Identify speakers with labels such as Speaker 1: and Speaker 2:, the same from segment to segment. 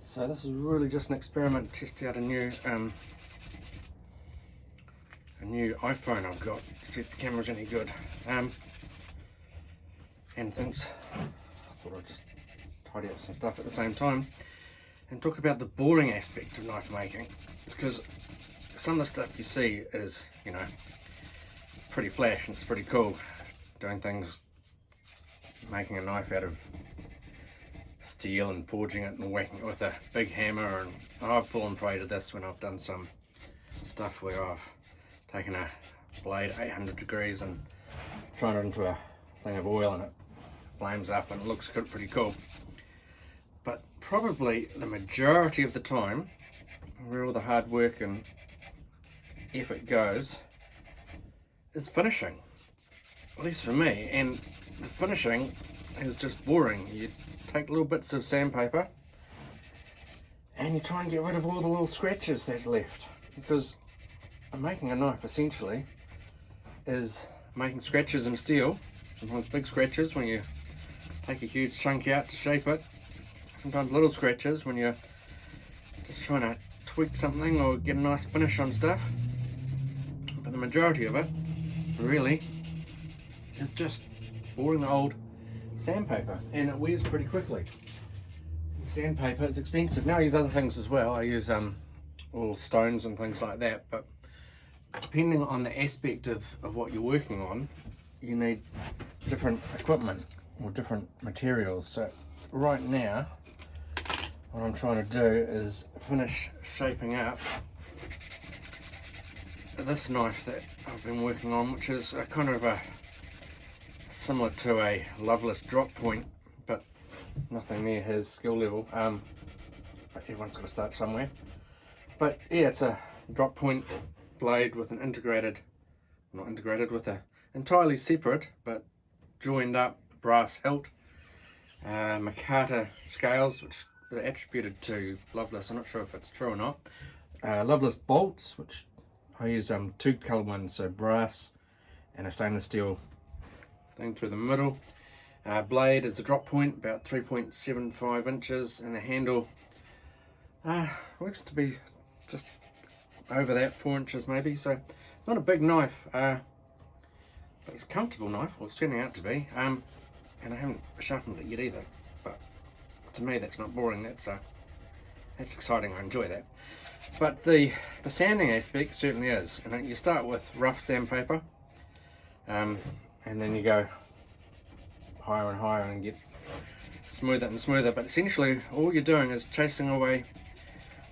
Speaker 1: So this is really just an experiment, test out a new iPhone I've got, see if the camera's any good. And things, I thought I'd just tidy up some stuff at the same time and talk about the boring aspect of knife making, because some of the stuff you see is, you know, pretty flash and it's pretty cool, doing things, making a knife out of steel and forging it and whacking it with a big hammer. And I've fallen prey to this when I've done some stuff where I've taken a blade 800 degrees and thrown it into a thing of oil and it flames up and it looks pretty cool. But probably the majority of the time, where all the hard work and effort goes, is finishing, at least for me. And the finishing is just boring. You take little bits of sandpaper and you try and get rid of all the little scratches that's left, because making a knife essentially is making scratches in steel, sometimes big scratches when you take a huge chunk out to shape it, sometimes little scratches when you're just trying to tweak something or get a nice finish on stuff. But the majority of it really is just boring old sandpaper, and it wears pretty quickly. Sandpaper is expensive. Now I use other things as well. I use all stones and things like that, but depending on the aspect of what you're working on, you need different equipment or different materials. So right now what I'm trying to do is finish shaping up this knife that I've been working on, which is a kind of a similar to a Loveless drop point, but nothing near his skill level. But everyone's got to start somewhere. But yeah, it's a drop point blade with an with a entirely separate but joined up brass hilt, Makata scales, which are attributed to Loveless. I'm not sure if it's true or not. Loveless bolts, which I use two colour ones, so brass and a stainless steel thing through the middle. Blade is a drop point, about 3.75 inches, and the handle looks to be just over that, 4 inches maybe. So not a big knife, but it's a comfortable knife, well it's turning out to be, and I haven't sharpened it yet either, but to me that's not boring, that's exciting, I enjoy that. But the sanding aspect certainly is. And you start with rough sandpaper, and then you go higher and higher and get smoother and smoother, but essentially all you're doing is chasing away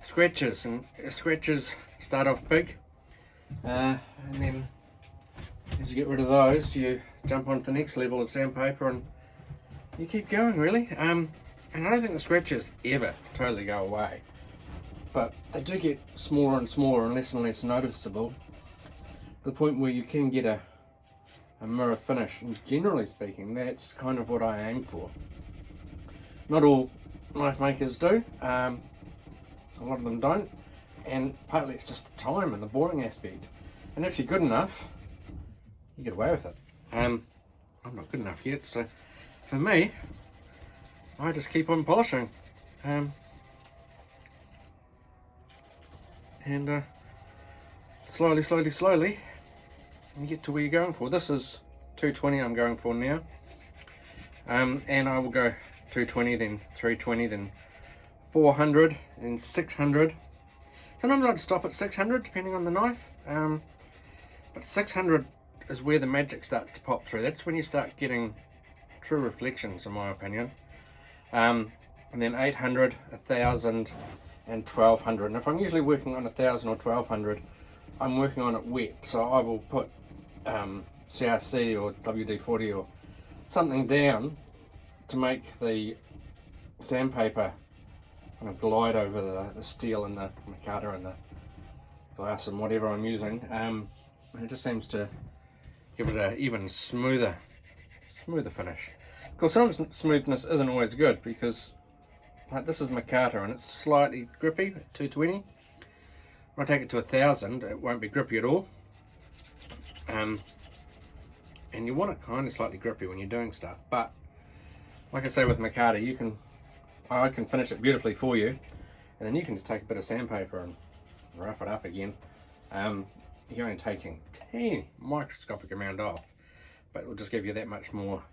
Speaker 1: scratches, and scratches start off big, and then as you get rid of those you jump on to the next level of sandpaper and you keep going really. And I don't think the scratches ever totally go away, but they do get smaller and smaller and less noticeable, to the point where you can get a mirror finish. And generally speaking, that's kind of what I aim for. Not all knife makers do, a lot of them don't, and partly it's just the time and the boring aspect. And if you're good enough, you get away with it. I'm not good enough yet, so for me, I just keep on polishing, and slowly you get to where you're going for. This is 220 I'm going for now, and I will go 220, then 320, then 400, then 600. Sometimes I'd stop at 600 depending on the knife, but 600 is where the magic starts to pop through. That's when you start getting true reflections, in my opinion. And then 800, 1000 and 1200. And if I'm usually working on 1000 or 1200, I'm working on it wet, so I will put CRC or WD-40 or something down to make the sandpaper kind of glide over the steel and the micarta and the glass and whatever I'm using. And it just seems to give it an even smoother finish. Of course, some smoothness isn't always good, because like this is micarta and it's slightly grippy at 220. When I take it to 1000, it won't be grippy at all. And you want it kind of slightly grippy when you're doing stuff, but like I say with micarta, I can finish it beautifully for you, And then you can just take a bit of sandpaper and rough it up again. You're only taking a teeny microscopic amount off, but it will just give you that much more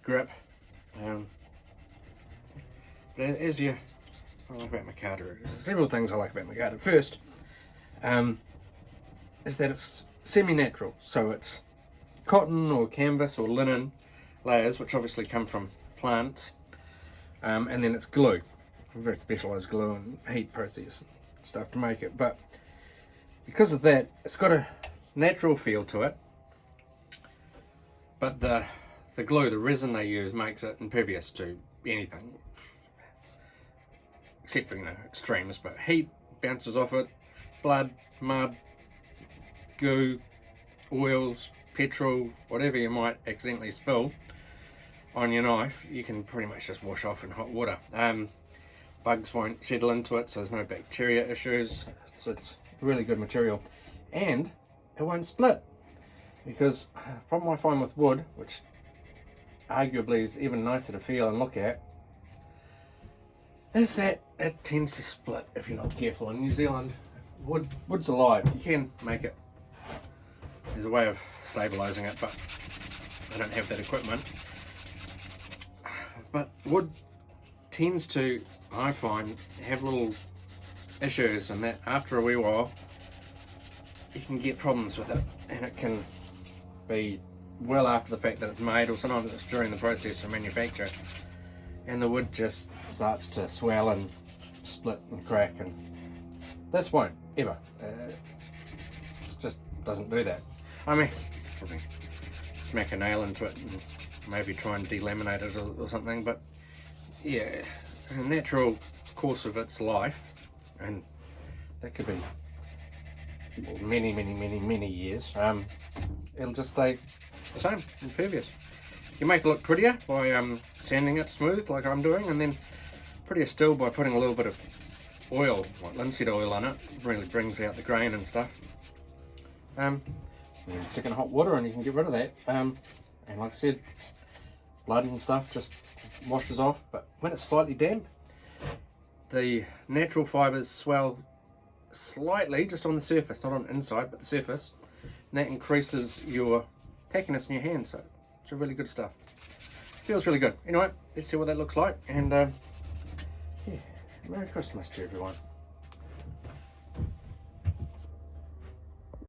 Speaker 1: grip. But as you, I like about micarta, several things I like about micarta. First, is that it's semi-natural, so it's cotton or canvas or linen layers, which obviously come from plants, and then it's glue, very specialised glue and heat process stuff to make it. But because of that, it's got a natural feel to it, but the glue, the resin they use, makes it impervious to anything, except for, extremes. But heat bounces off it, blood, mud, goo, oils, petrol, whatever you might accidentally spill on your knife, you can pretty much just wash off in hot water. Bugs won't settle into it, so there's no bacteria issues. So it's really good material, and it won't split. Because the problem I find with wood, which arguably is even nicer to feel and look at, is that it tends to split if you're not careful. In New Zealand, wood's alive. You can make it. There's a way of stabilising it, but I don't have that equipment. But wood tends to, I find, have little issues, and that after a wee while you can get problems with it, and it can be well after the fact that it's made, or sometimes it's during the process of manufacture, and the wood just starts to swell and split and crack, and this won't ever. It just doesn't do that. I mean, probably smack a nail into it and maybe try and delaminate it or something, but yeah, in a natural course of its life, and that could be many years, it'll just stay the same, impervious. You make it look prettier by sanding it smooth like I'm doing, and then prettier still by putting a little bit of oil, like linseed oil on it. Really brings out the grain and stuff. You can stick in hot water and you can get rid of that. And like I said, blood and stuff just washes off, but when it's slightly damp, the natural fibres swell slightly just on the surface, not on the inside, but the surface, and that increases your tackiness in your hand, so it's really good stuff. Feels really good. Anyway, let's see what that looks like, and yeah, Merry Christmas to everyone.